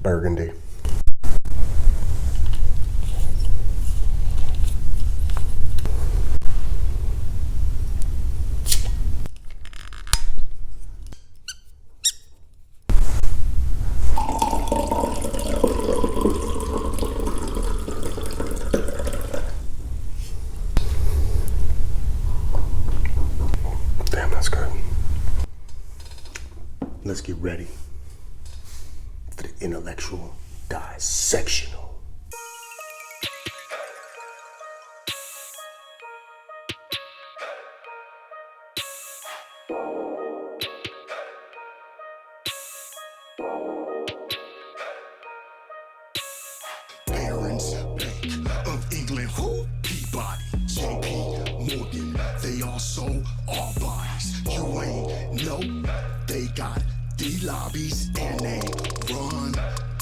Burgundy. Damn, that's good. Let's get ready for the intellectual dissectional. Barons, Bank of England, who? Peabody, JP Morgan, they all sold our bodies. You ain't know they got the lobbies and they run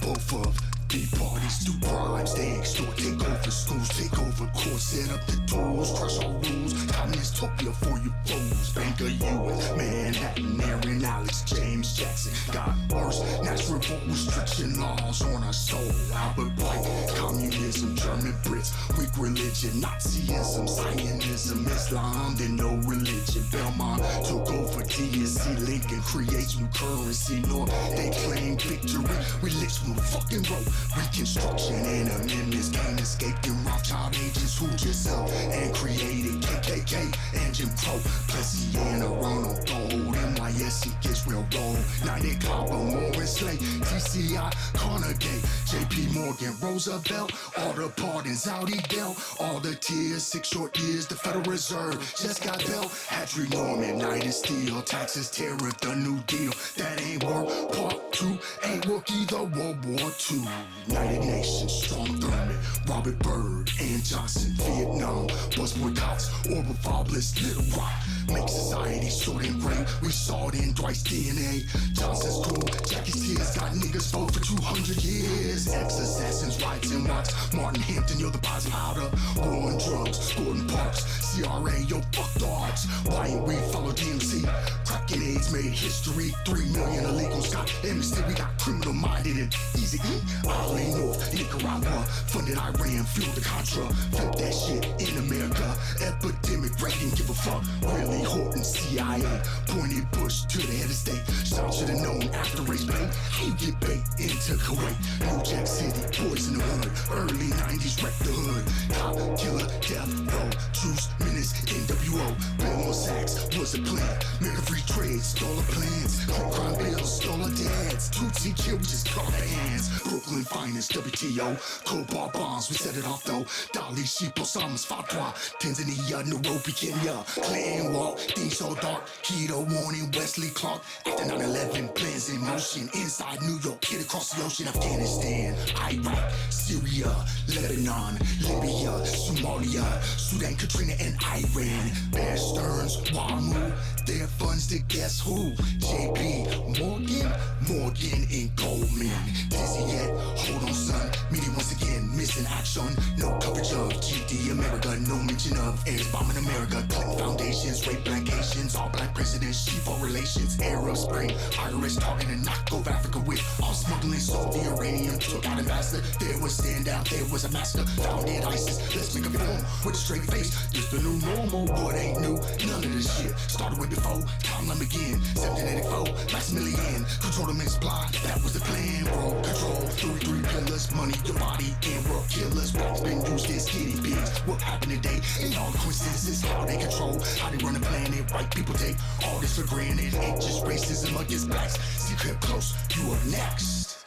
both of the parties. Do bribes, they extort, take over schools, take over courts, set up the tools, crush our rules. Communist utopia for you fools. Bank of US, Manhattan, Aaron, Alex, James Jackson. Got worse, natural revolt restriction laws on our soul. Albert White, communism, German Brits, weak religion, Nazism, Zionism, Islam, then no religion. Belmont took over DNC, Lincoln creates new currency. Nor they claim victory, we licks will fucking roll. Reconstruction and amendments can't escape them Rothschild agents who just up and created KKK and Jim Crow. Plessiana, Ronald Gold, NYSE gets real roll. 90 Copper, Morris Slay, TCI, Carnegie, JP Morgan, Roosevelt, all the pardons, Audi Dell, all the tears, 6 short years, the Federal Reserve just got built. Hatchery Norman, United Steel, taxes, tariff, the New Deal. That ain't work. Part 2 ain't work either. World War II, United Nations, Strong Thurman, Robert Byrd, and Johnson, Vietnam, bus boycotts, Orbital Fabless, Little Rock, make society short and gray. We saw it in Dwight's DNA. Johnson's cool, Jackie's tears got niggas vote for 200 years. Ex-assassins, riots and rocks. Martin Hampton, you're the boss powder. War on drugs, Gordon Parks, CRA, yo, fuck dogs. Why ain't we follow DMC? Crack and AIDS made history. 3 million illegals got amnesty. We got criminal minded and easy. Ollie North, Nicaragua, funded Iran, fueled the Contra. Flip that shit in America. Epidemic, Ray didn't give a fuck. Really Horton, CIA, pointed Bush to the head of state. Some should have known after race bait. How you get bait into Kuwait? New Jack City, boys in the hood. Early 90s, wrecked the hood. Cop, killer, death row, truce, menace, NWO. Bill on Sachs was a plan. American free trade, stole our plans. Crime bills, stole our dads. Tootsie kill, we just cut off their hands. Brooklyn finest, WTO. Cold bar bombs, we set it off though. Dolly, sheep, Osama's fatwa. Tanzania, Nairobi, Kenya. Clan walk, things so dark. Keto warning, Wesley Clark. After 9/11, plans in motion. Inside New York, hit across the ocean. Afghanistan, Iraq, Syria, Lebanon, Libya, Somalia, Sudan, Katrina, and Iran. Bear Stearns, Wamu, their funds to guess who? JP Morgan, Morgan and Goldman. Dizzy yet, hold on son. Media once again, missing action. No coverage of GD America, no mention of heirs bombing America. Clinton foundations, rape black Haitians, all black presidents, chief relations, Arab Spring, IRS talking to knock over Africa with all smuggling, sold the uranium, took out ambassador. There was standout, there was a master, founded ISIS. Let's make a film with a straight face. This the new normal, what ain't new? None of this shit started way before. Timeline begin, 1784, Maximilian, control the men's plot. That was the plan, bro. Control 3 pillars, money, your body, and world killers. What's been used as guinea pigs. What happened today? Ain't all coincidences. How they control, how they run the planet. White people take all this for granted. Ain't just racism against blacks. Secret close, you up next.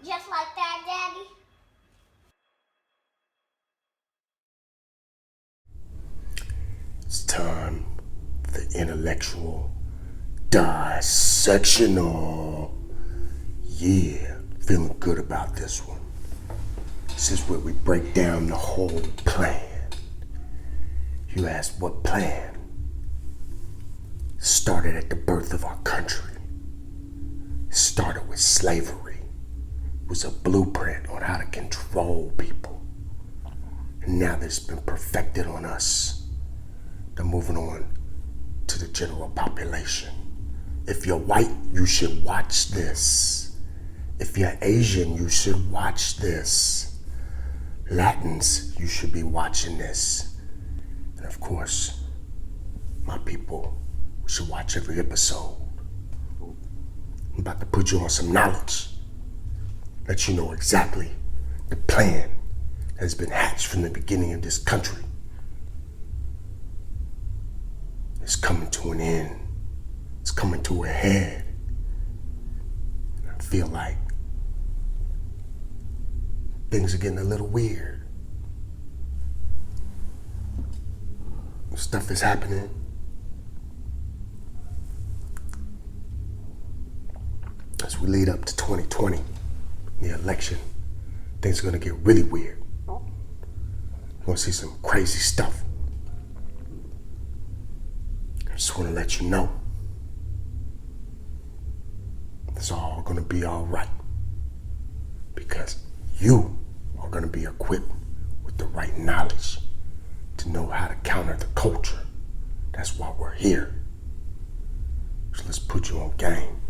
Just like that, Daddy. It's time for the intellectual dissectional. Yeah, feeling good about this one. This is where we break down the whole plan. You ask what plan? Started at the birth of our country. Started with slavery. It was a blueprint on how to control people. And now that it's been perfected on us, they're moving on to the general population. If you're white, you should watch this. If you're Asian, you should watch this. Latins, you should be watching this. And of course, my people should watch every episode. I'm about to put you on some knowledge. Let you know exactly the plan that has been hatched from the beginning of this country. It's coming to an end. It's coming to a head. And I feel like things are getting a little weird. Stuff is happening. As we lead up to 2020, the election, things are gonna get really weird. We're gonna see some crazy stuff. I just wanna let you know it's all gonna be all right, because you are gonna be equipped with the right knowledge to know how to counter the culture. That's why we're here. So let's put you on game.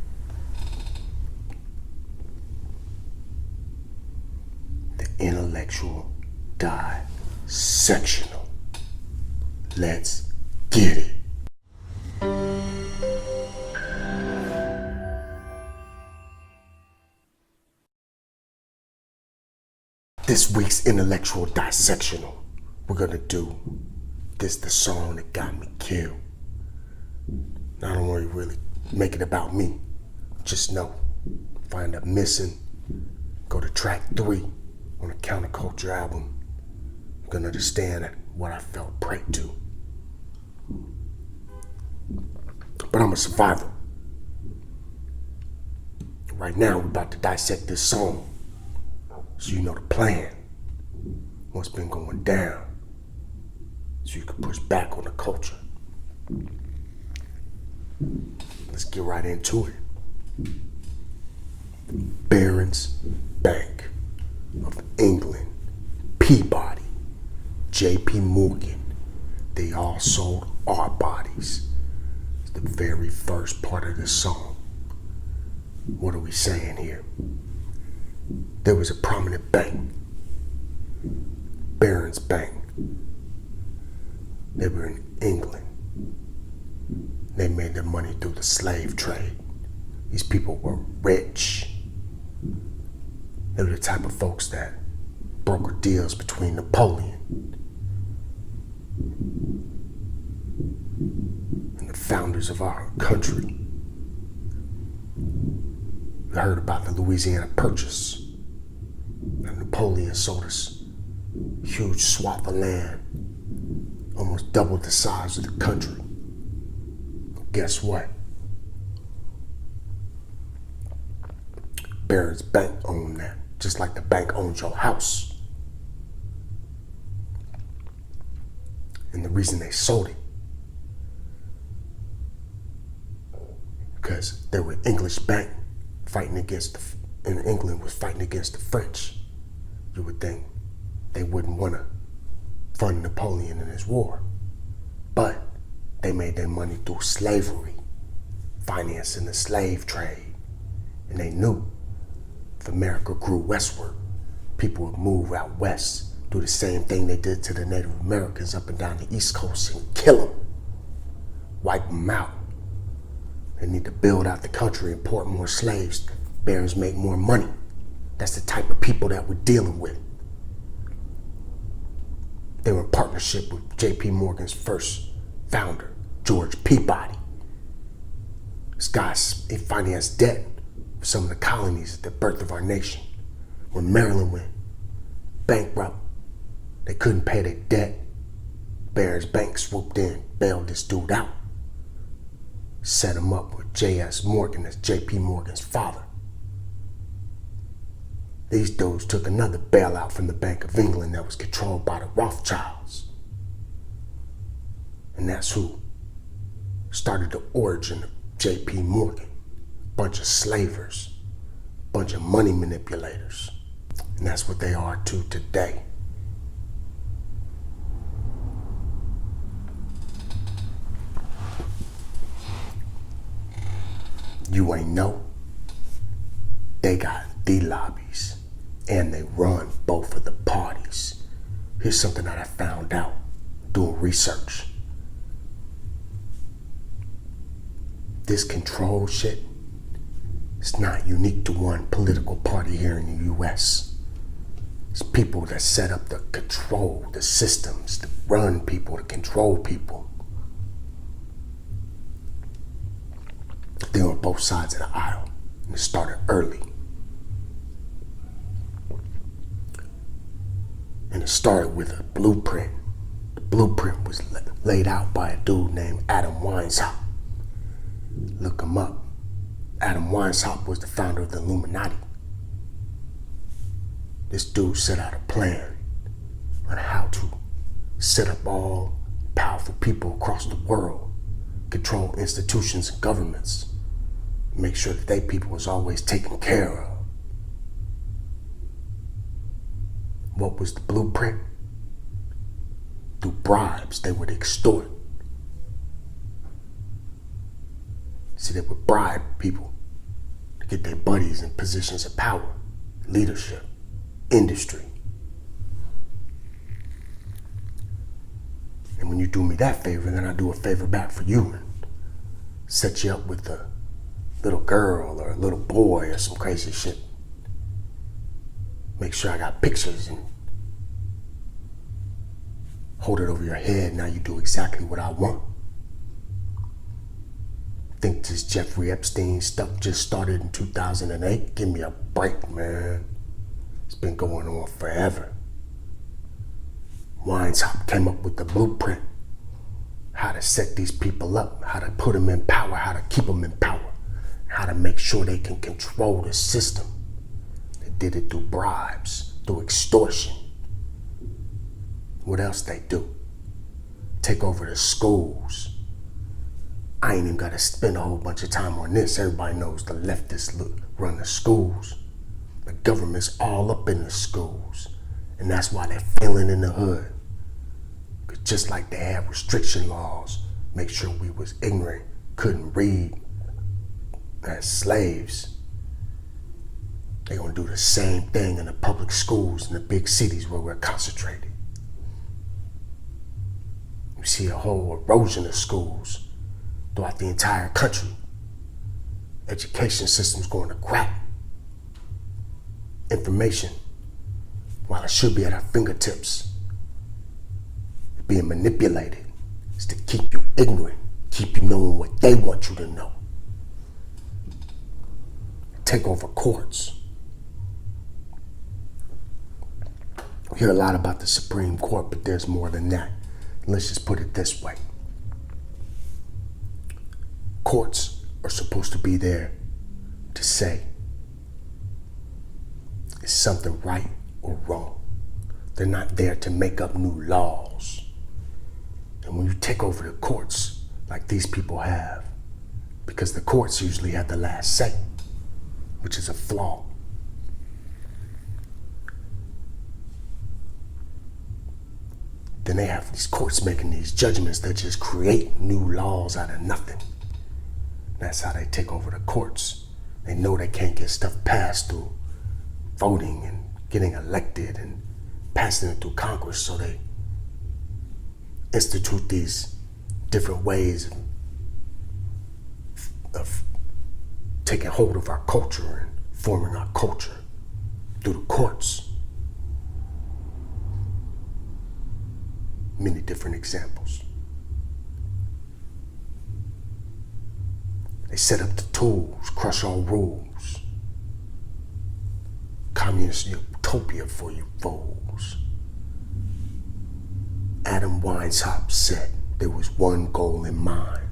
The intellectual dissectional. Let's get it. This week's intellectual dissectional, we're gonna do this, the song that got me killed. Now, I don't want to really make it about me. Just know, if I end up missing, go to track 3 on a counterculture album. You're gonna understand what I felt prey to. But I'm a survivor. Right now, we're about to dissect this song, so you know the plan, what's been going down, so you can push back on the culture. Let's get right into it. Barron's Bank of England, Peabody, J.P. Morgan, they all sold our bodies. It's the very first part of the song. What are we saying here? There was a prominent bank, Barron's Bank. They were in England. They made their money through the slave trade. These people were rich. They were the type of folks that brokered deals between Napoleon and the founders of our country. We heard about the Louisiana Purchase. And Napoleon sold us a huge swath of land, almost double the size of the country. Guess what? Barron's Bank owned that, just like the bank owns your house. And the reason they sold it, because they were English bank fighting against in England was fighting against the French. You would think they wouldn't want to fund Napoleon in his war. But they made their money through slavery, financing the slave trade. And they knew if America grew westward, people would move out west, do the same thing they did to the Native Americans up and down the East Coast and kill them, wipe them out. They need to build out the country, import more slaves. Barons make more money. That's the type of people that we're dealing with. They were in partnership with J.P. Morgan's first founder, George Peabody. This guy, he financed debt for some of the colonies at the birth of our nation. When Maryland went bankrupt, they couldn't pay their debt. Barron's Bank swooped in, bailed this dude out, set him up with J.S. Morgan as J.P. Morgan's father. These dudes took another bailout from the Bank of England that was controlled by the Rothschilds. And that's who started the origin of J.P. Morgan. A bunch of slavers, a bunch of money manipulators. And that's what they are to today. You ain't know. They got the lobbies, and they run both of the parties. Here's something that I found out doing research. This control shit is not unique to one political party here in the US. It's people that set up the control, the systems, to run people, to control people. They're on both sides of the aisle, and it started early. And it started with a blueprint. The blueprint was laid out by a dude named Adam Weishaupt. Look him up. Adam Weishaupt was the founder of the Illuminati. This dude set out a plan on how to set up all powerful people across the world, control institutions and governments, make sure that they people was always taken care of. What was the blueprint? Through bribes, they would extort. See, they would bribe people to get their buddies in positions of power, leadership, industry. And when you do me that favor, then I do a favor back for you and set you up with a little girl or a little boy or some crazy shit. Make sure I got pictures and hold it over your head. Now you do exactly what I want. Think this Jeffrey Epstein stuff just started in 2008? Give me a break, man. It's been going on forever. Weishaupt came up with the blueprint. How to set these people up, how to put them in power, how to keep them in power, how to make sure they can control the system. They did it through bribes, through extortion. What else they do? Take over the schools. I ain't even got to spend a whole bunch of time on this. Everybody knows the leftists run the schools. The government's all up in the schools. And that's why they're failing in the hood. Because just like they had restriction laws, make sure we was ignorant, couldn't read as slaves, they're going to do the same thing in the public schools in the big cities where we're concentrated. You see a whole erosion of schools throughout the entire country. Education system's going to crack. Information, while it should be at our fingertips, is being manipulated. It's to keep you ignorant, keep you knowing what they want you to know. Take over courts. We hear a lot about the Supreme Court, but there's more than that. Let's just put it this way. Courts are supposed to be there to say, is something right or wrong? They're not there to make up new laws. And when you take over the courts, like these people have, because the courts usually have the last say, which is a flaw. Then they have these courts making these judgments that just create new laws out of nothing. That's how they take over the courts. They know they can't get stuff passed through voting and getting elected and passing it through Congress, so they institute these different ways of taking hold of our culture and forming our culture through the courts. Many different examples. They set up the tools, crush all rules. Communist utopia for you fools. Adam Weishaupt said there was one goal in mind,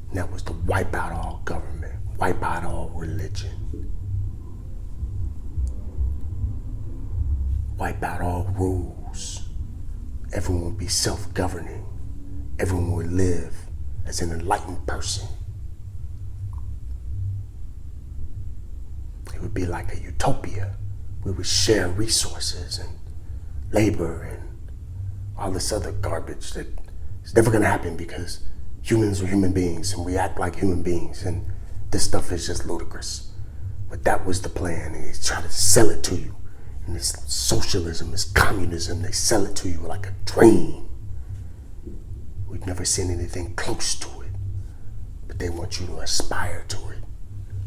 and that was to wipe out all government, wipe out all religion, wipe out all rules. Everyone would be self-governing. Everyone would live as an enlightened person. It would be like a utopia. We would share resources and labor and all this other garbage that is never going to happen because humans are human beings and we act like human beings, and this stuff is just ludicrous. But that was the plan, and they try to sell it to you. And it's socialism, it's communism, they sell it to you like a dream. We've never seen anything close to it, but they want you to aspire to it.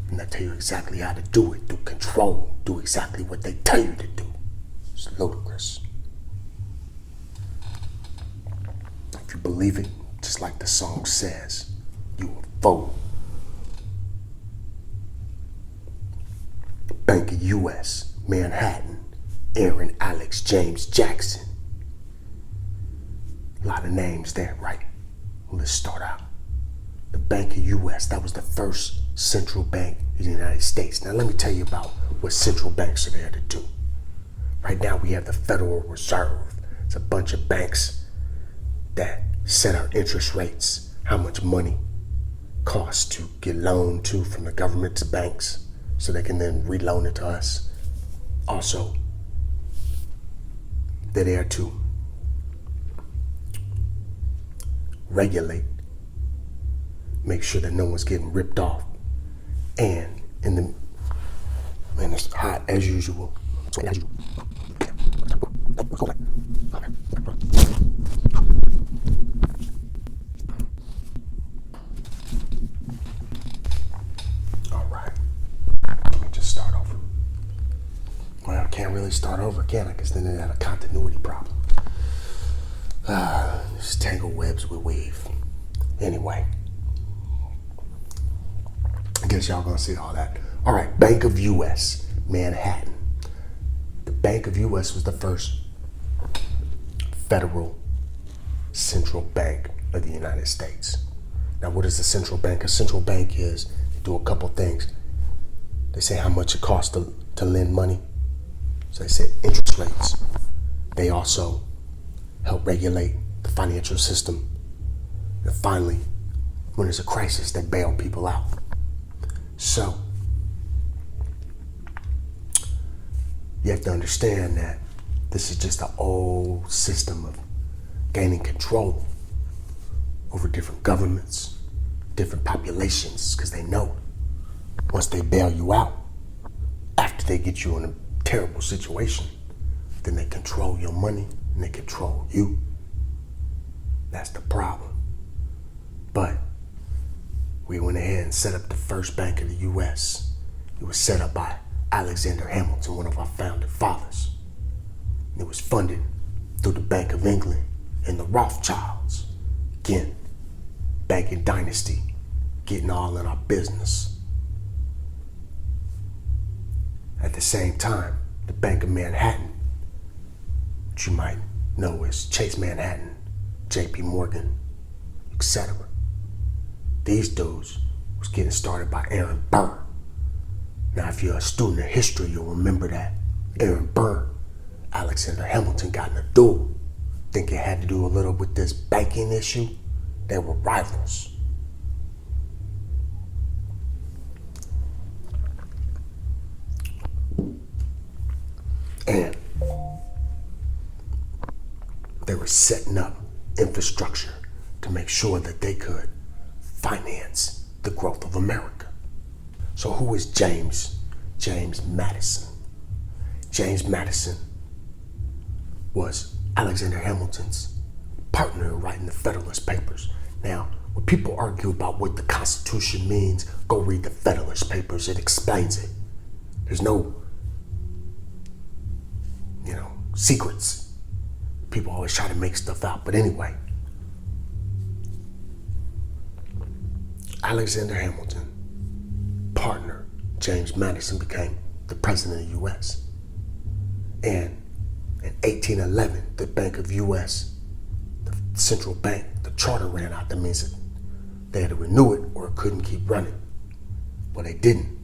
And they tell you exactly how to do it, through control, do exactly what they tell you to do. It's ludicrous. If you believe it, just like the song says, you a fool. Bank of U.S., Manhattan, Aaron Alex James Jackson. A lot of names there, right? Well, let's start out. The Bank of U.S., that was the first central bank in the United States. Now let me tell you about what central banks are there to do. Right now we have the Federal Reserve. It's a bunch of banks that set our interest rates, how much money costs to get loaned to from the government to banks so they can then reloan it to us. Also, they're there to regulate, make sure that no one's getting ripped off. And it's hot as usual. All right, let me just start over. Well, I can't really start over, can I? Because then they have a continuity problem. These tangle webs we weave. Anyway, I guess y'all gonna see all that. All right, Bank of U.S., Manhattan. The Bank of U.S. was the first federal central bank of the United States. Now, what is a central bank? A central bank is, they do a couple things. They say how much it costs to lend money. So they set interest rates. They also help regulate the financial system. And finally, when there's a crisis, they bail people out. So, you have to understand that this is just an old system of gaining control over different governments, different populations, because they know once they bail you out, after they get you in a terrible situation, then they control your money and they control you. That's the problem. But we went ahead and set up the first bank of the U.S. It was set up by Alexander Hamilton, one of our founding fathers. It was funded through the Bank of England and the Rothschilds. Again, banking dynasty, getting all in our business. At the same time, the Bank of Manhattan, which you might know as Chase Manhattan, J.P. Morgan, etc. These dudes was getting started by Aaron Burr. Now, if you're a student of history, you'll remember that Aaron Burr, Alexander Hamilton got in a duel. Think it had to do a little with this banking issue? They were rivals. And they were setting up infrastructure to make sure that they could finance the growth of America. So who is James? James Madison. James Madison was Alexander Hamilton's partner in writing the Federalist Papers. Now, when people argue about what the Constitution means, go read the Federalist Papers. It explains it. There's no, secrets. People always try to make stuff out. But anyway, Alexander Hamilton, partner, James Madison, became the president of the U.S. And in 1811, the Bank of U.S., the central bank, the charter ran out. That means that they had to renew it or it couldn't keep running. Well, they didn't.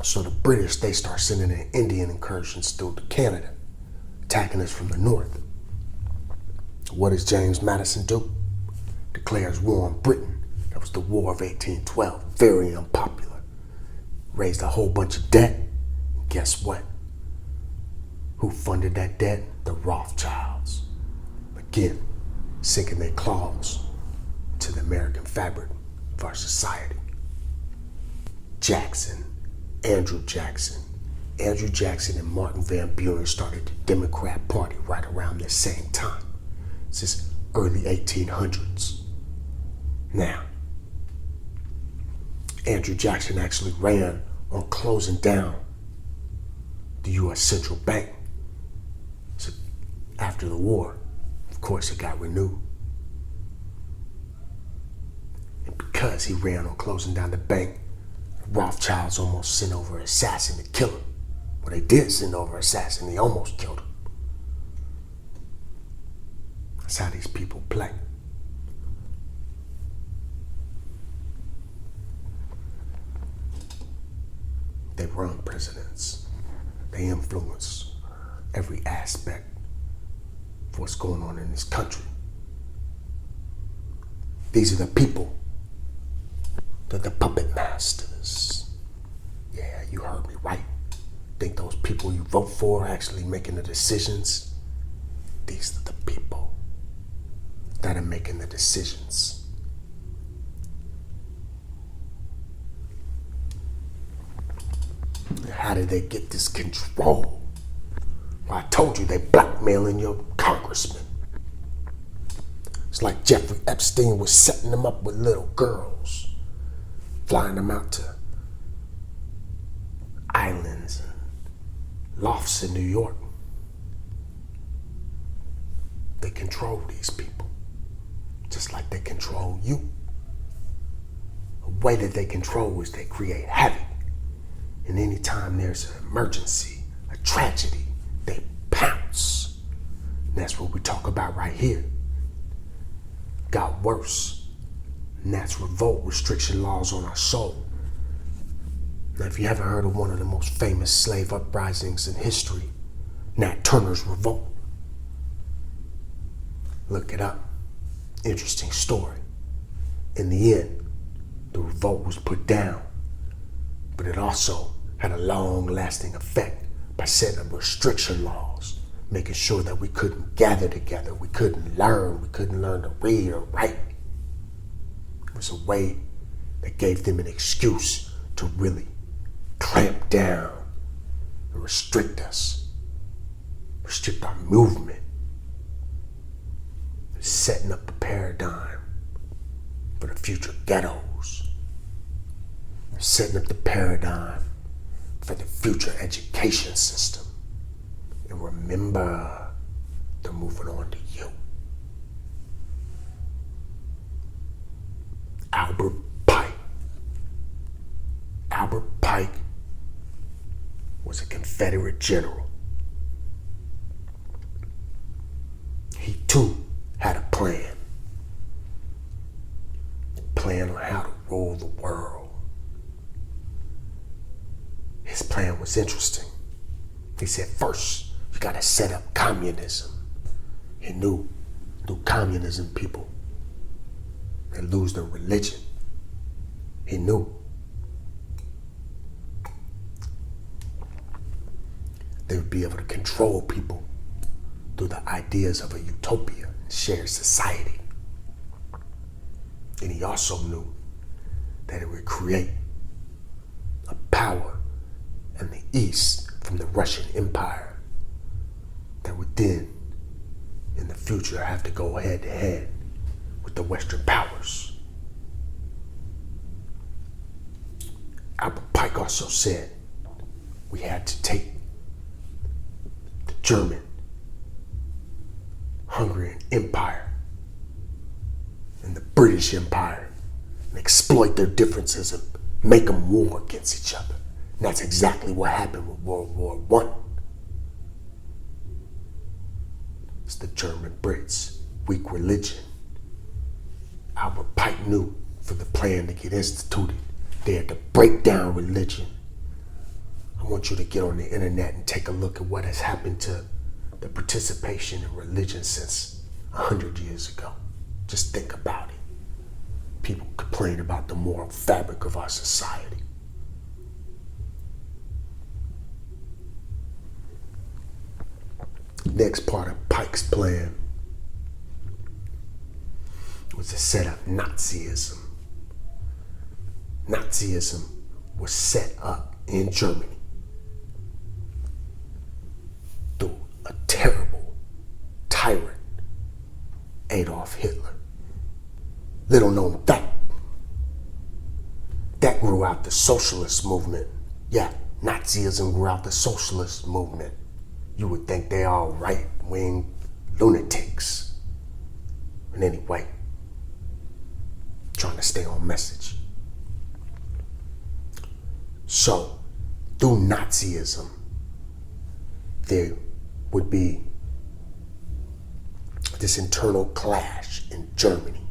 So the British, they start sending in Indian incursions through to Canada, attacking us from the north. What does James Madison do? Declares war on Britain. That was the War of 1812. Very unpopular. Raised a whole bunch of debt. And guess what? Who funded that debt? The Rothschilds. Again, sinking their claws to the American fabric of our society. Jackson, Andrew Jackson. Andrew Jackson and Martin Van Buren started the Democrat Party right around the same time. This is early 1800s. Now, Andrew Jackson actually ran on closing down the U.S. Central Bank. So after the war, of course, it got renewed. And because he ran on closing down the bank, Rothschilds almost sent over an assassin to kill him. Well, they did send over an assassin. They almost killed him. That's how these people play. They run presidents. They influence every aspect of what's going on in this country. These are the people. They're the puppet masters. Yeah, you heard me right. Think those people you vote for are actually making the decisions? These are the people that are making the decisions. How did they get this control? Well, I told you they blackmailing your congressman. It's like Jeffrey Epstein was setting them up with little girls, flying them out to islands and lofts in New York. They control these people, just like they control you. The way that they control is they create havoc. And anytime there's an emergency, a tragedy, they pounce. And that's what we talk about right here. Got worse. And that's revolt restriction laws on our soul. Now, if you haven't heard of one of the most famous slave uprisings in history, Nat Turner's revolt, look it up. Interesting story. In the end, the revolt was put down, but it also had a long-lasting effect by setting up restriction laws, making sure that we couldn't gather together, we couldn't learn to read or write. It was a way that gave them an excuse to really clamp down and restrict us, restrict our movement, setting up a paradigm for the future ghettos, setting up the paradigm for the future education system. And remember, they're moving on to you. Albert Pike. Albert Pike was a Confederate general. He too had a plan. A plan on how to rule the world. His plan was interesting. He said, first, you gotta set up communism. He knew communism people, they lose their religion. He knew. They would be able to control people through the ideas of a utopia and shared society. And he also knew that it would create a power in the East from the Russian Empire that would then, in the future, have to go head to head with the Western powers. Albert Pike also said we had to take the German, Hungarian Empire and the British Empire and exploit their differences and make them war against each other. And that's exactly what happened with World War I. It's the German Brits, weak religion. Albert Pike knew for the plan to get instituted, they had to break down religion. I want you to get on the internet and take a look at what has happened to the participation in religion since 100 years ago. Just think about it. People complain about the moral fabric of our society. Next part of Pike's plan was to set up Nazism. Nazism was set up in Germany through a terrible tyrant, Adolf Hitler. Little known fact, that grew out the socialist movement. Yeah, Nazism grew out the socialist movement. You would think they all right-wing lunatics. But anyway, trying to stay on message. So, through Nazism, there would be this internal clash in Germany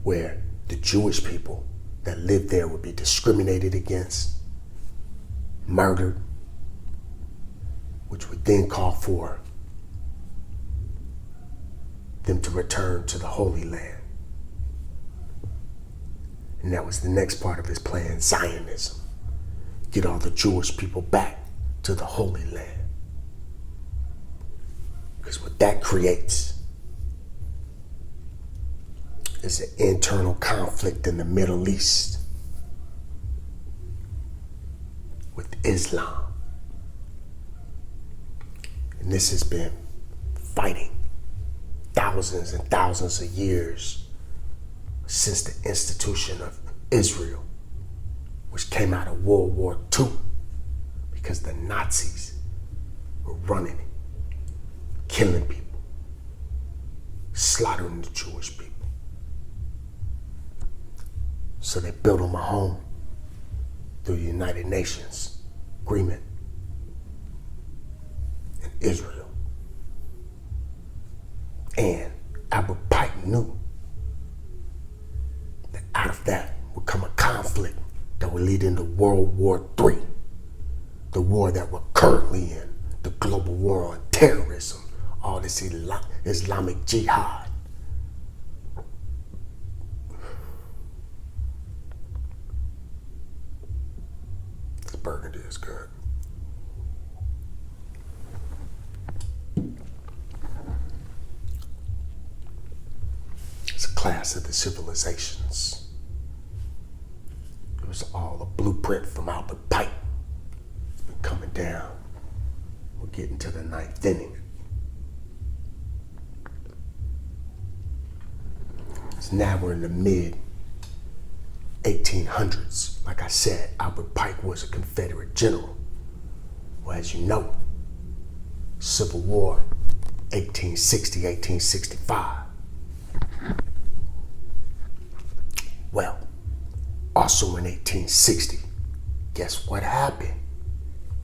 where the Jewish people that lived there would be discriminated against, murdered, which would then call for them to return to the Holy Land. And that was the next part of his plan, Zionism. Get all the Jewish people back to the Holy Land. Because what that creates is an internal conflict in the Middle East with Islam. And this has been fighting thousands and thousands of years since the institution of Israel, which came out of World War II, because the Nazis were running it, killing people, slaughtering the Jewish people. So they built them a home through the United Nations agreement in Israel. And Albert Pike knew that out of that would come a conflict that would lead into World War III, the war that we're currently in, the global war on terrorism, all this Islamic jihad. This burgundy is good. It's a class of the civilizations. It was all a blueprint from Albert Pike. It's been coming down. We're getting to the ninth inning. So now we're in the mid 1800s. Like I said, Albert Pike was a Confederate general. Well, as you know, Civil War, 1860, 1865. Well, also in 1860, guess what happened?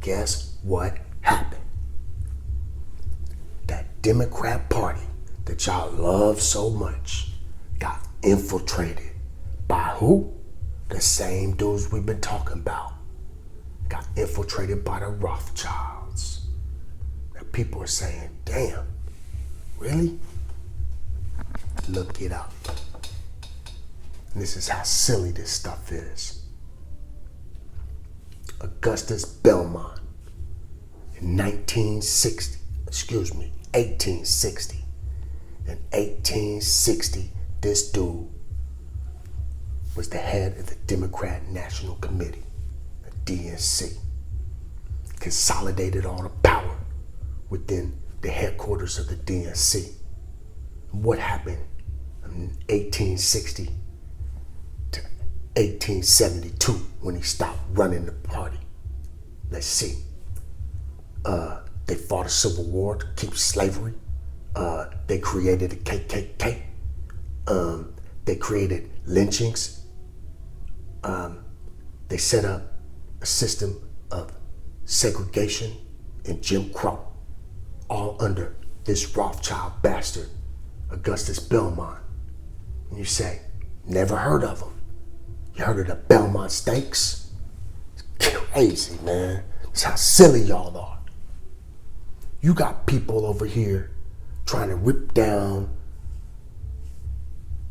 Guess what happened? That Democrat Party that y'all love so much got infiltrated by who? The same dudes we've been talking about. Got infiltrated by the Rothschilds. Now people are saying, damn, really? Look it up. And this is how silly this stuff is. Augustus Belmont in 1860. In 1860, this dude was the head of the Democrat National Committee, the DNC. Consolidated all the power within the headquarters of the DNC. What happened in 1860 to 1872 when he stopped running the party? Let's see. They fought a civil war to keep slavery. They created a KKK. They created lynchings. They set up a system of segregation and Jim Crow, all under this Rothschild bastard, Augustus Belmont. And you say, never heard of him. You heard of the Belmont Stakes? It's crazy, man. That's how silly y'all are. You got people over here trying to whip down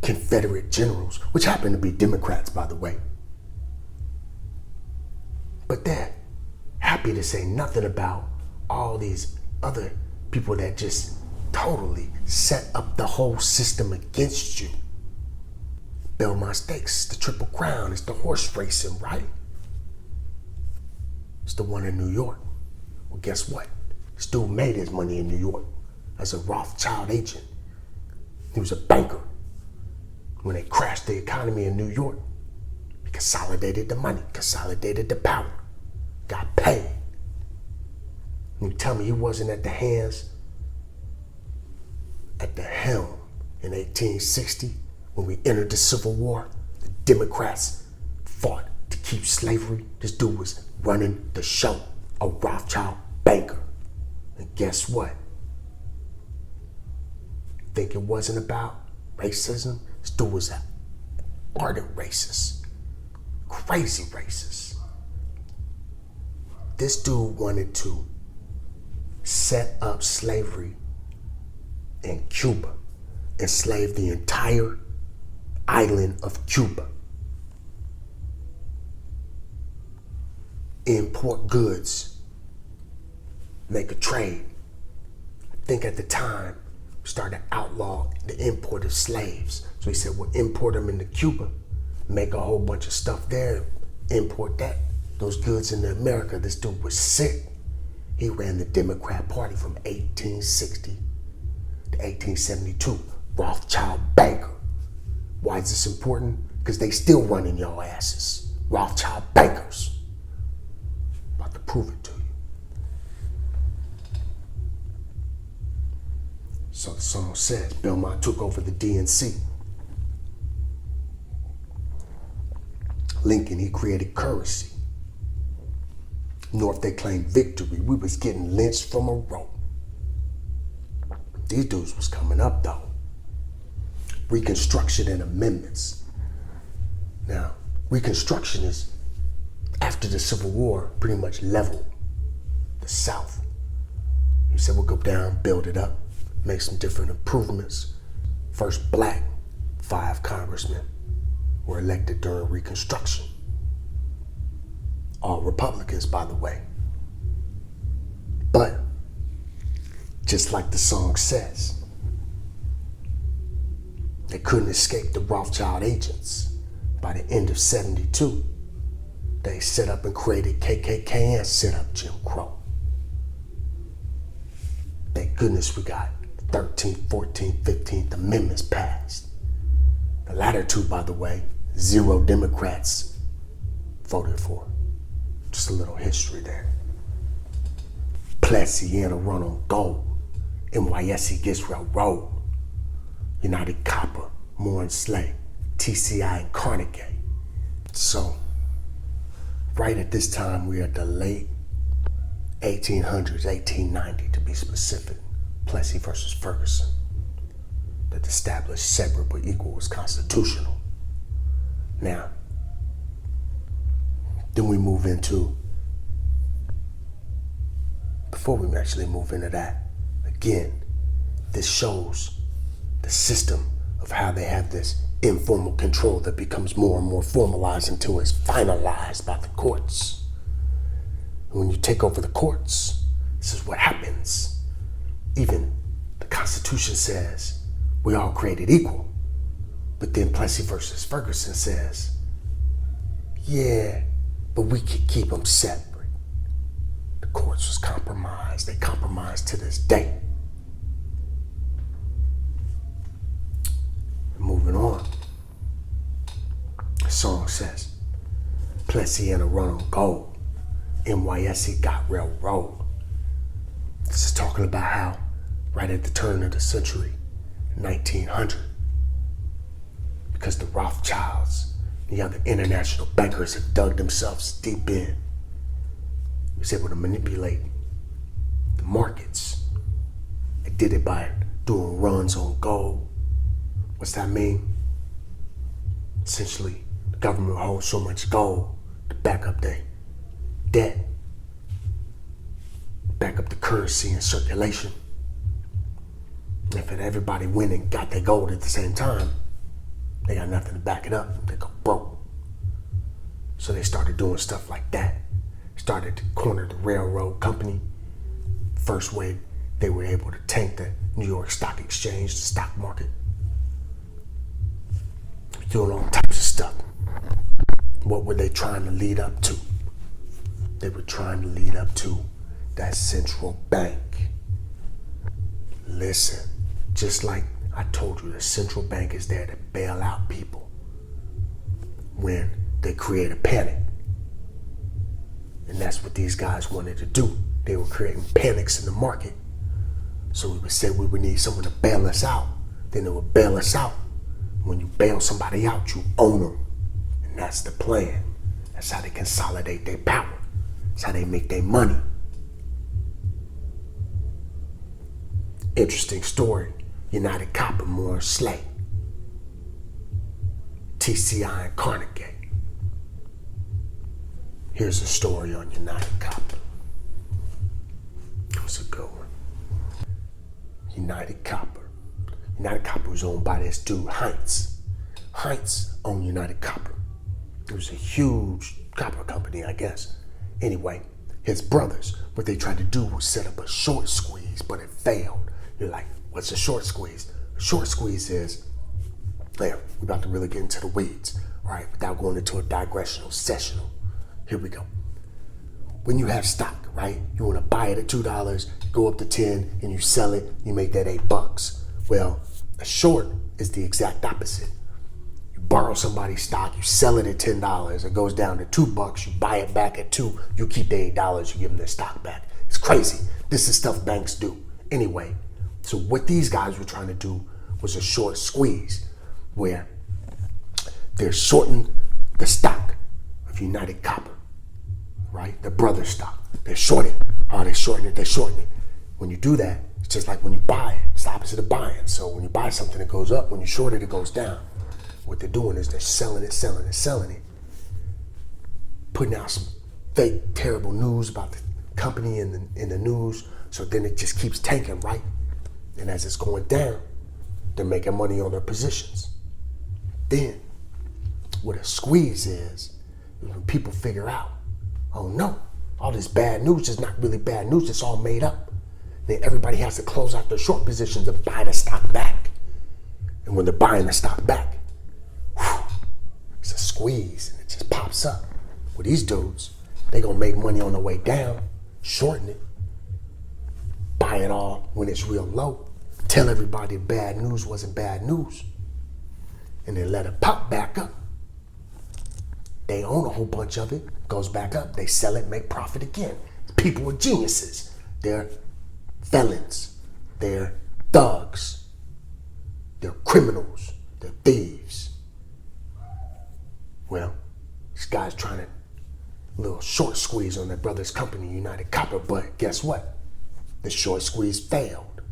Confederate generals, which happen to be Democrats, by the way. But they're happy to say nothing about all these other people that just totally set up the whole system against you. Belmont Stakes, the Triple Crown, it's the horse racing, right? It's the one in New York. Well, guess what? This dude made his money in New York as a Rothschild agent. He was a banker. When they crashed the economy in New York, he consolidated the money, consolidated the power, got paid. And you tell me he wasn't at the helm in 1860 when we entered the Civil War? The Democrats fought to keep slavery. This dude was running the show, a Rothschild banker. And guess what? Think it wasn't about racism? This dude was an ardent racist, crazy racist. This dude wanted to set up slavery in Cuba, enslave the entire island of Cuba, import goods, make a trade. I think at the time, we started to outlaw the import of slaves. So he said, we'll import them into Cuba, make a whole bunch of stuff there, import those goods into America. This dude was sick. He ran the Democrat Party from 1860 to 1872. Rothschild banker. Why is this important? Because they still running your asses. Rothschild bankers. About to prove it to you. So the song says, Belmont took over the DNC. Lincoln, he created currency. North, they claimed victory. We was getting lynched from a rope. These dudes was coming up though. Reconstruction and amendments. Now, Reconstruction is, after the Civil War, pretty much leveled the South. He said, we'll go down, build it up, make some different improvements. First black 5 congressmen were elected during Reconstruction. All Republicans, by the way. But, just like the song says, they couldn't escape the Rothschild agents. By the end of 72, they set up and created KKK and set up Jim Crow. Thank goodness we got the 13th, 14th, 15th Amendments passed. The latter two, by the way, 0 Democrats voted for. Just a little history there. Plessy run on gold. NYSE gets railroad. United Copper, more enslaved. TCI and Carnegie. So, right at this time, we are at the late 1800s, 1890 to be specific. Plessy versus Ferguson. That established separate but equal was constitutional. Now, then we move into, before we actually move into that, again, this shows the system of how they have this informal control that becomes more and more formalized until it's finalized by the courts. And when you take over the courts, this is what happens. Even the Constitution says we all created equal. But then Plessy versus Ferguson says, yeah, but we could keep them separate. The courts was compromised. They compromised to this day. Moving on. The song says, Plessy and a run on gold. NYSE got railroad. This is talking about how right at the turn of the century, 1900, because the Rothschilds and the other international bankers had dug themselves deep in, was able to manipulate the markets. They did it by doing runs on gold. What's that mean? Essentially, the government holds so much gold to back up their debt, back up the currency in circulation. And if everybody went and got their gold at the same time, they got nothing to back it up. They go broke. So they started doing stuff like that. Started to corner the railroad company. First way they were able to tank the New York Stock Exchange, the stock market. doing all types of stuff. What were they trying to lead up to? They were trying to lead up to that central bank. Listen, just like I told you, the central bank is there to bail out people when they create a panic. And that's what these guys wanted to do. They were creating panics in the market. So we would say we would need someone to bail us out. Then they would bail us out. When you bail somebody out, you own them. And that's the plan. That's how they consolidate their power. That's how they make their money. Interesting story. United Copper, more Slay. TCI and Carnegie. Here's a story on United Copper. It was a good one. United Copper. United Copper was owned by this dude, Heinz. Heinz owned United Copper. It was a huge copper company, I guess. Anyway, his brothers, what they tried to do was set up a short squeeze, but it failed. You're like, what's a short squeeze? A short squeeze is, there, we're about to really get into the weeds, all right, without going into a digressional sessional. Here we go. When you have stock, right, you want to buy it at $2, go up to 10, and you sell it, you make that $8. Well, a short is the exact opposite. You borrow somebody's stock, you sell it at $10, it goes down to $2, you buy it back at $2, you keep the $8, you give them their stock back. It's crazy. This is stuff banks do. Anyway, so what these guys were trying to do was a short squeeze, where they're shorting the stock of United Copper, right? The brother stock. They're shorting. Oh, they're shorting it, they're shorting it. When you do that, it's just like when you buy it. It's the opposite of buying. So when you buy something, it goes up. When you short it, it goes down. What they're doing is they're selling it, putting out some fake, terrible news about the company in the news. So then it just keeps tanking, right? And as it's going down, they're making money on their positions. Then, what a squeeze is when people figure out, oh no, all this bad news is not really bad news, it's all made up. Then everybody has to close out their short positions and buy the stock back. And when they're buying the stock back, it's a squeeze and it just pops up. Well, these dudes, they gonna make money on the way down, shorten it, buy it all when it's real low, tell everybody bad news wasn't bad news, and then let it pop back up. They own a whole bunch of it, goes back up, they sell it, make profit again. People are geniuses. They're felons. They're thugs. They're criminals. They're thieves. Well, this guy's trying to little short squeeze on their brother's company, United Copper, but guess what? The short squeeze failed.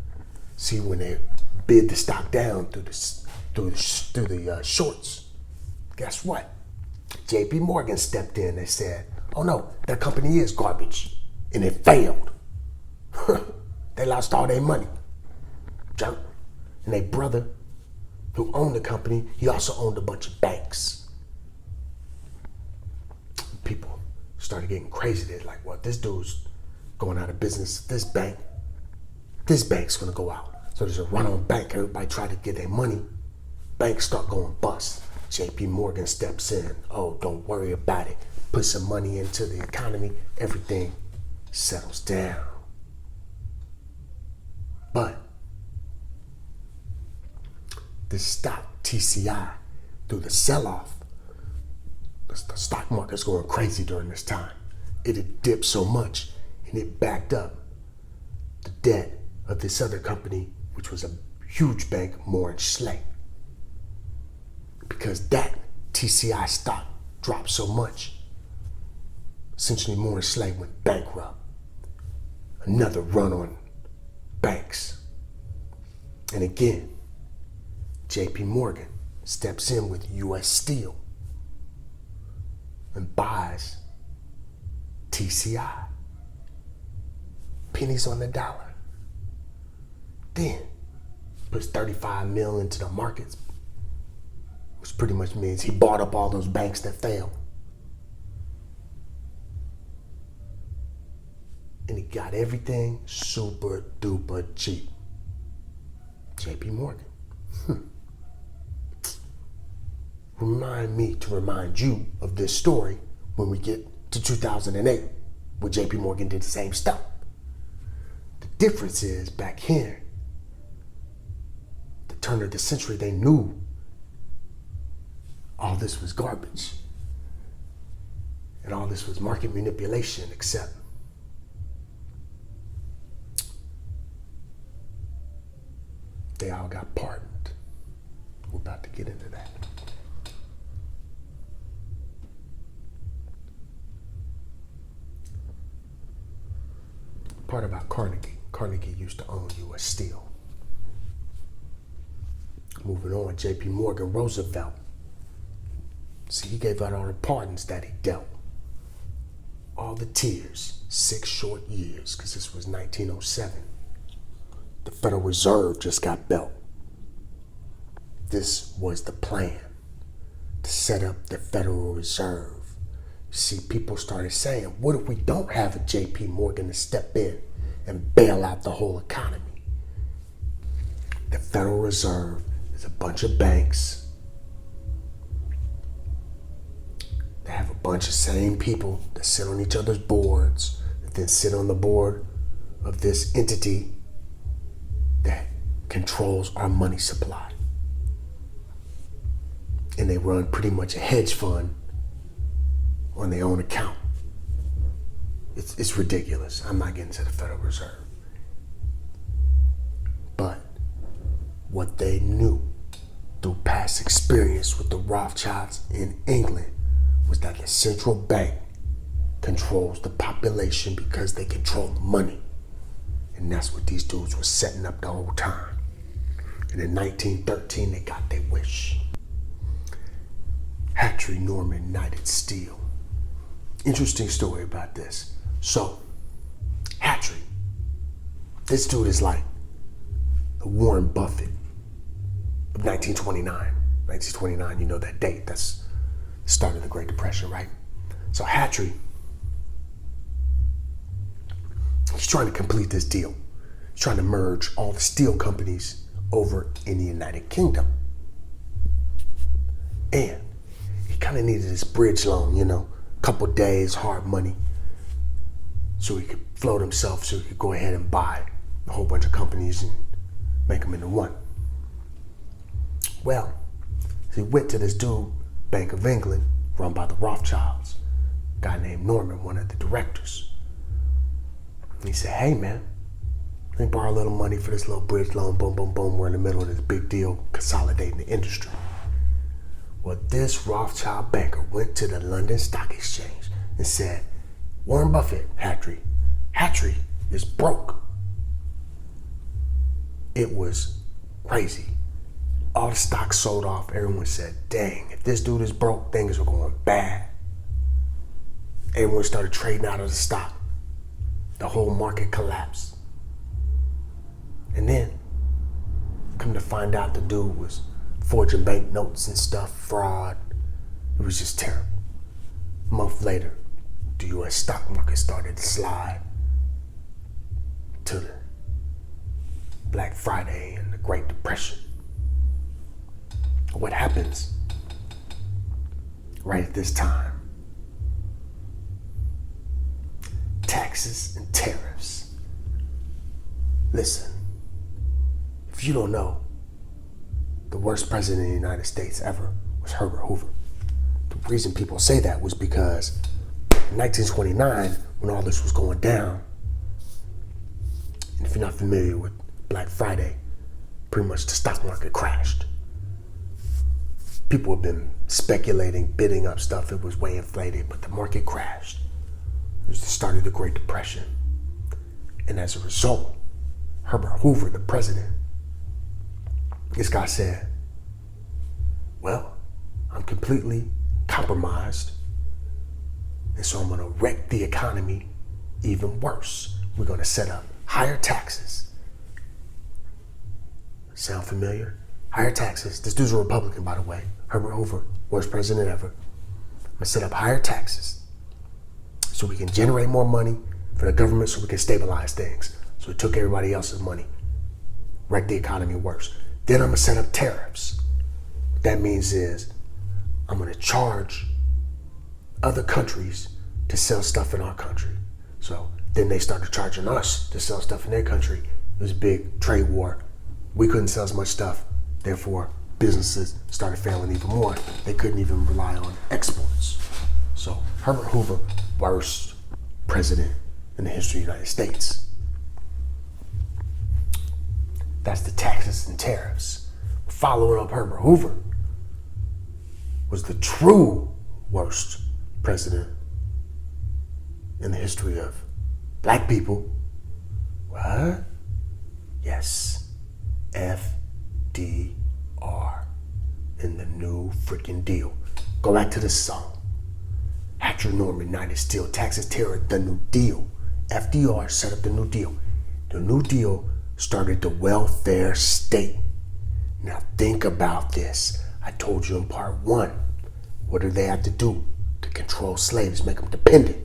See, when they bid the stock down through the shorts, guess what? JP Morgan stepped in and said, oh no, that company is garbage. And it failed. They lost all their money. Jerk. And their brother, who owned the company, he also owned a bunch of banks. People started getting crazy. They're like, well, this dude's going out of business. This bank's gonna go out. So there's a run on bank. Everybody try to get their money. Banks start going bust. JP Morgan steps in. Oh, don't worry about it. Put some money into the economy. Everything settles down. But the stock, TCI, through the sell-off, the stock market's going crazy during this time. It had dipped so much and it backed up the debt of this other company, which was a huge bank, more Slay. Because that TCI stock dropped so much, essentially more Slay went bankrupt. Another run on banks. And again, JP Morgan steps in with US Steel and buys TCI. Pennies on the dollar. Then puts 35 mil into the markets, which pretty much means he bought up all those banks that failed. And he got everything super duper cheap. JP Morgan. remind me to remind you of this story when we get to 2008, where JP Morgan did the same stuff. The difference is back here, the turn of the century, they knew all this was garbage. And all this was market manipulation, except they all got pardoned. We're about to get into that. Part about Carnegie. Carnegie used to own U.S. Steel. Moving on, J.P. Morgan, Roosevelt. See, he gave out all the pardons that he dealt. All the tears, 6 short years, because this was 1907. The Federal Reserve just got built. This was the plan, to set up the Federal Reserve. See, people started saying, what if we don't have a JP Morgan to step in and bail out the whole economy? The Federal Reserve is a bunch of banks. They have a bunch of same people that sit on each other's boards, that then sit on the board of this entity that controls our money supply. And they run pretty much a hedge fund on their own account. It's ridiculous. I'm not getting to the Federal Reserve. But what they knew through past experience with the Rothschilds in England was that the central bank controls the population because they control the money. And that's what these dudes were setting up the whole time. And in 1913, they got their wish. Hatchery Norman United Steel. Interesting story about this. So, Hatchery, this dude is like the Warren Buffett of 1929. 1929, you know that date. That's the start of the Great Depression, right? So Hatchery, he's trying to complete this deal. He's trying to merge all the steel companies over in the United Kingdom. And he kind of needed this bridge loan, you know, a couple days, hard money, so he could float himself, so he could go ahead and buy a whole bunch of companies and make them into one. Well, he went to this dude, Bank of England, run by the Rothschilds, a guy named Norman, one of the directors. And he said, hey man, let me borrow a little money for this little bridge loan, boom, boom, boom. We're in the middle of this big deal, consolidating the industry. Well, this Rothschild banker went to the London Stock Exchange and said, Warren Buffett, Hatchery is broke. It was crazy. All the stocks sold off. Everyone said, dang, if this dude is broke, things are going bad. Everyone started trading out of the stock. The whole market collapsed. And then, come to find out, the dude was forging bank notes and stuff, fraud. It was just terrible. A month later, the U.S. stock market started to slide to the Black Friday and the Great Depression. What happens right at this time? Taxes and tariffs. Listen, if you don't know, the worst president in the United States ever was Herbert Hoover. The reason people say that was because in 1929, when all this was going down, and if you're not familiar with Black Friday, pretty much the stock market crashed. People have been speculating, bidding up stuff. It was way inflated, but the market crashed. It was the start of the Great Depression. And as a result, Herbert Hoover, the president, this guy said, well, I'm completely compromised, and so I'm going to wreck the economy even worse. We're going to set up higher taxes. Sound familiar? Higher taxes. This dude's a Republican, by the way. Herbert Hoover, worst president ever. I'm going to set up higher taxes so we can generate more money for the government, so we can stabilize things. So we took everybody else's money, wrecked the economy worse. Then I'm going to set up tariffs. What that means is I'm going to charge other countries to sell stuff in our country. So then they started charging us to sell stuff in their country. It was a big trade war. We couldn't sell as much stuff. Therefore, businesses started failing even more. They couldn't even rely on exports. So Herbert Hoover, worst president in the history of the United States. That's the taxes and tariffs. Following up Herbert Hoover was the true worst president in the history of black people. What? Yes. FDR in the New Freaking Deal. Go back to the song. Hatcher Norman, United Steel, taxes, terror, the New Deal. FDR set up the New Deal. The New Deal started the welfare state. Now think about this. I told you in part 1. What do they have to do to control slaves, make them dependent?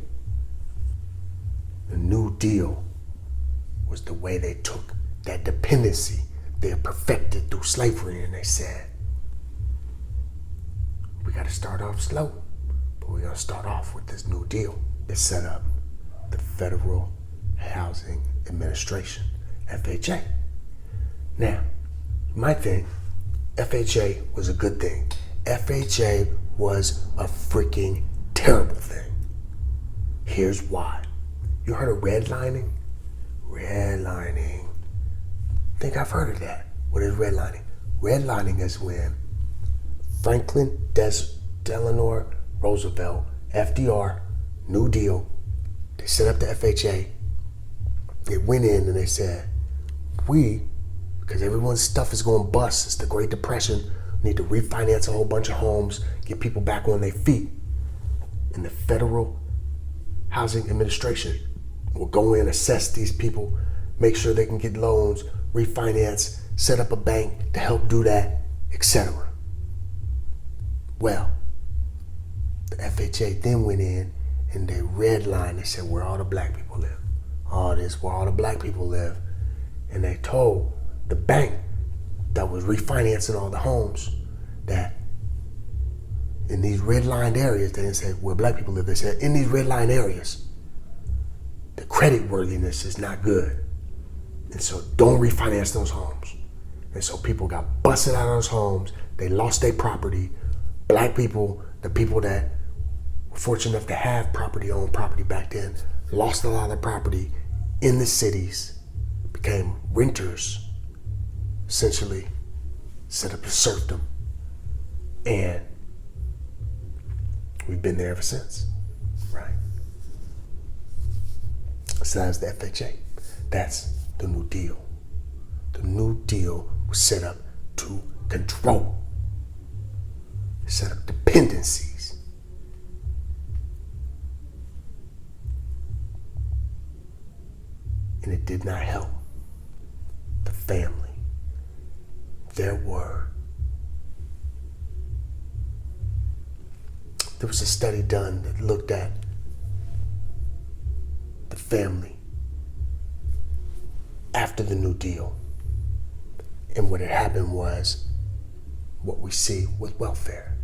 The New Deal was the way they took that dependency they had perfected through slavery, and they said, we got to start off slow, but we're going to start off with this New Deal. It set up the Federal Housing Administration, FHA. Now, you might think FHA was a good thing. FHA was a freaking terrible thing. Here's why. You heard of redlining? Redlining. I think I've heard of that. What is redlining? Redlining is when Franklin Delano Roosevelt, FDR, New Deal, they set up the FHA. They went in and they said, because everyone's stuff is going bust, it's the Great Depression, we need to refinance a whole bunch of homes, get people back on their feet. And the Federal Housing Administration will go in, assess these people, make sure they can get loans, refinance, set up a bank to help do that, etc. Well, the FHA then went in and they redlined. They said where all the black people live. All this, where all the black people live. And they told the bank that was refinancing all the homes that in these redlined areas, they didn't say where black people live. They said in these redlined areas, the credit worthiness is not good. And so don't refinance those homes. And so people got busted out of those homes. They lost their property. Black people, the people that were fortunate enough to have owned property back then, lost a lot of their property in the cities, became renters, essentially, set up a serfdom. And we've been there ever since, right? So that's the FHA. That's the New Deal. The New Deal was set up to control. It set up dependencies. And it did not help the family. There was a study done that looked at the family after the New Deal. And what had happened was what we see with welfare.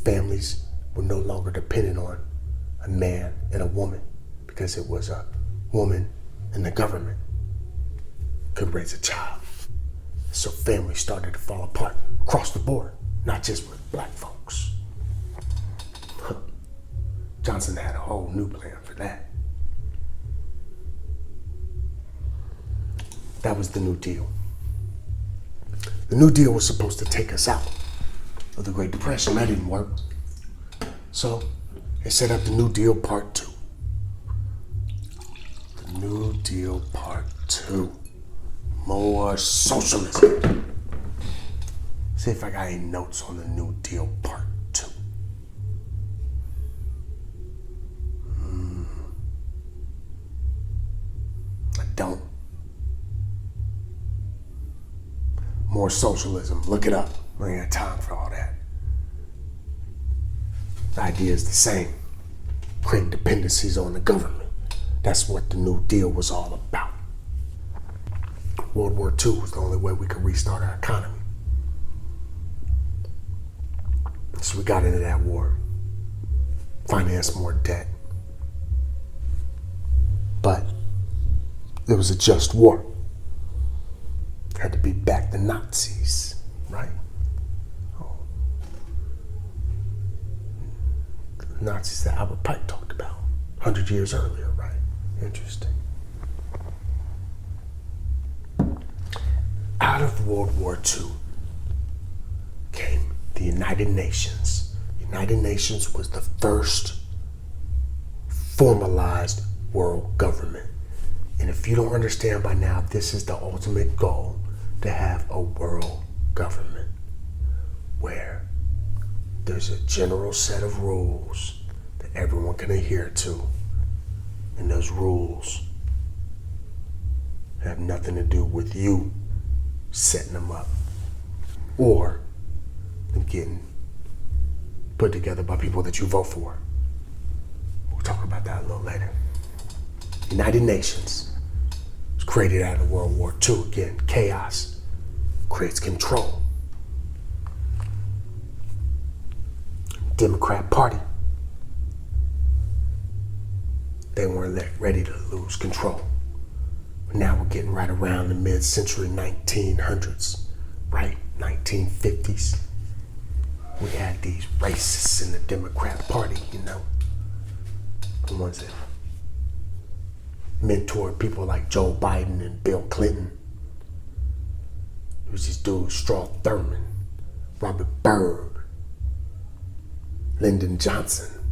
Families were no longer dependent on a man and a woman because it was a woman and the government could raise a child. So families started to fall apart across the board, not just with black folks. Johnson had a whole new plan for that. That was the New Deal. The New Deal was supposed to take us out of the Great Depression. That didn't work. So they set up the New Deal Part 2. The New Deal Part 2. More socialism. See if I got any notes on the New Deal Part 2. I don't. More socialism. Look it up. I ain't got time for all that. The idea is the same. Create dependencies on the government. That's what the New Deal was all about. World War II was the only way we could restart our economy. So we got into that war, financed more debt. But it was a just war. Had to beat back the Nazis, right? Oh. The Nazis that Albert Pike talked about 100 years earlier, right? Interesting. Out of World War II came the United Nations. The United Nations was the first formalized world government. And if you don't understand by now, this is the ultimate goal, to have a world government where there's a general set of rules that everyone can adhere to. And those rules have nothing to do with you setting them up or them getting put together by people that you vote for. We'll talk about that a little later. United Nations was created out of World War II. Again, chaos creates control. Democrat Party, they weren't ready to lose control. But now we're getting right around the mid-century 1900s, right? 1950s. We had these racists in the Democrat Party, you know, the ones that mentored people like Joe Biden and Bill Clinton. It was these dudes, Strom Thurmond, Robert Byrd, Lyndon Johnson.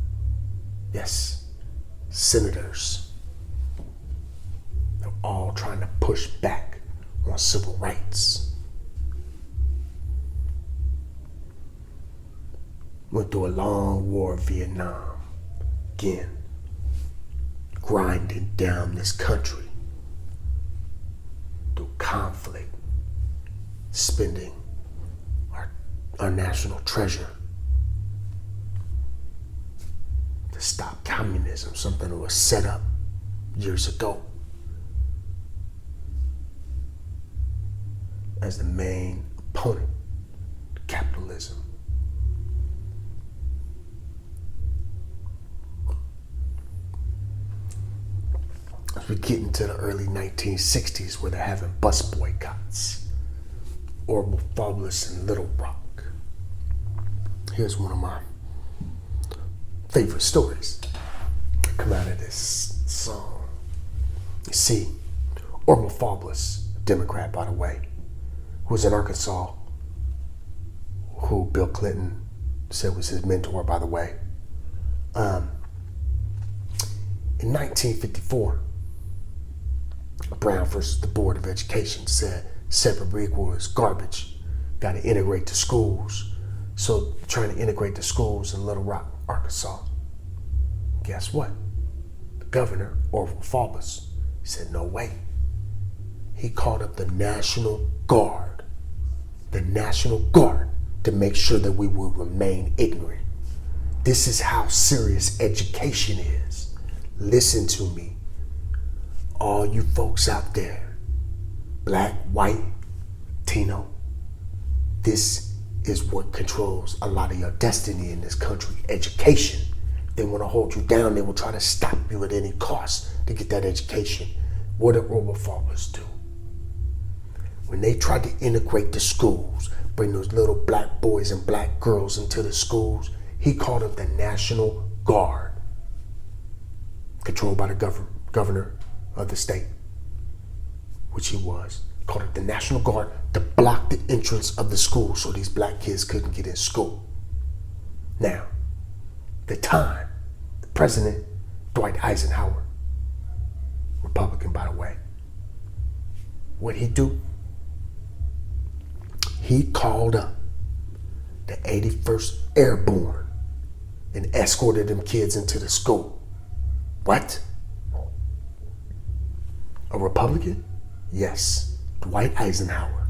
Yes, senators. They're all trying to push back on civil rights. Went through a long war of Vietnam. Again, grinding down this country through conflict, spending our national treasure to stop communism, something that was set up years ago as the main opponent to capitalism. As we get into the early 1960s, where they're having bus boycotts, Orville Faubus and Little Rock. Here's one of my favorite stories that come out of this song. You see, Orville Faubus, a Democrat, by the way, who was in Arkansas, who Bill Clinton said was his mentor, by the way. In 1954, Brown versus the Board of Education said separate but equal is garbage. Got to integrate the schools. So trying to integrate the schools in Little Rock, Arkansas. Guess what? The governor, Orville Faubus, said no way. He called up the National Guard. The National Guard to make sure that we will remain ignorant. This is how serious education is. Listen to me. All you folks out there, black, white, Latino, this is what controls a lot of your destiny in this country, education. They want to hold you down. They will try to stop you at any cost to get that education. What did Orville Faubus do? When they tried to integrate the schools, bring those little black boys and black girls into the schools, he called up the National Guard, controlled by the governor of the state, which he was. Called it the National Guard to block the entrance of the school so these black kids couldn't get in school. Now, the time, the president, Dwight Eisenhower, Republican by the way, what'd he do? He called up the 81st Airborne and escorted them kids into the school. What? A Republican? Yes. Dwight Eisenhower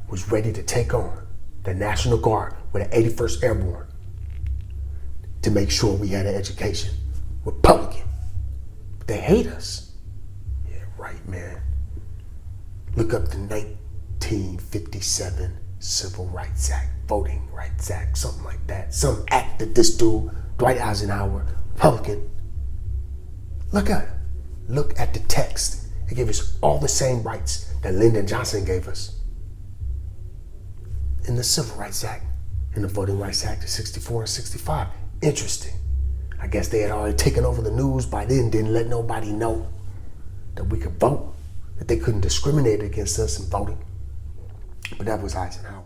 was ready to take on the National Guard with the 81st Airborne to make sure we had an education. Republican. They hate us. Yeah, right, man. Look up the 1957 Civil Rights Act, Voting Rights Act, something like that. Some act that this dude, Dwight Eisenhower, Republican. Look at the text. It gave us all the same rights that Lyndon Johnson gave us. In the Civil Rights Act, in the Voting Rights Act of 64 and 65. Interesting. I guess they had already taken over the news by then, didn't let nobody know that we could vote, that they couldn't discriminate against us in voting. But that was Eisenhower.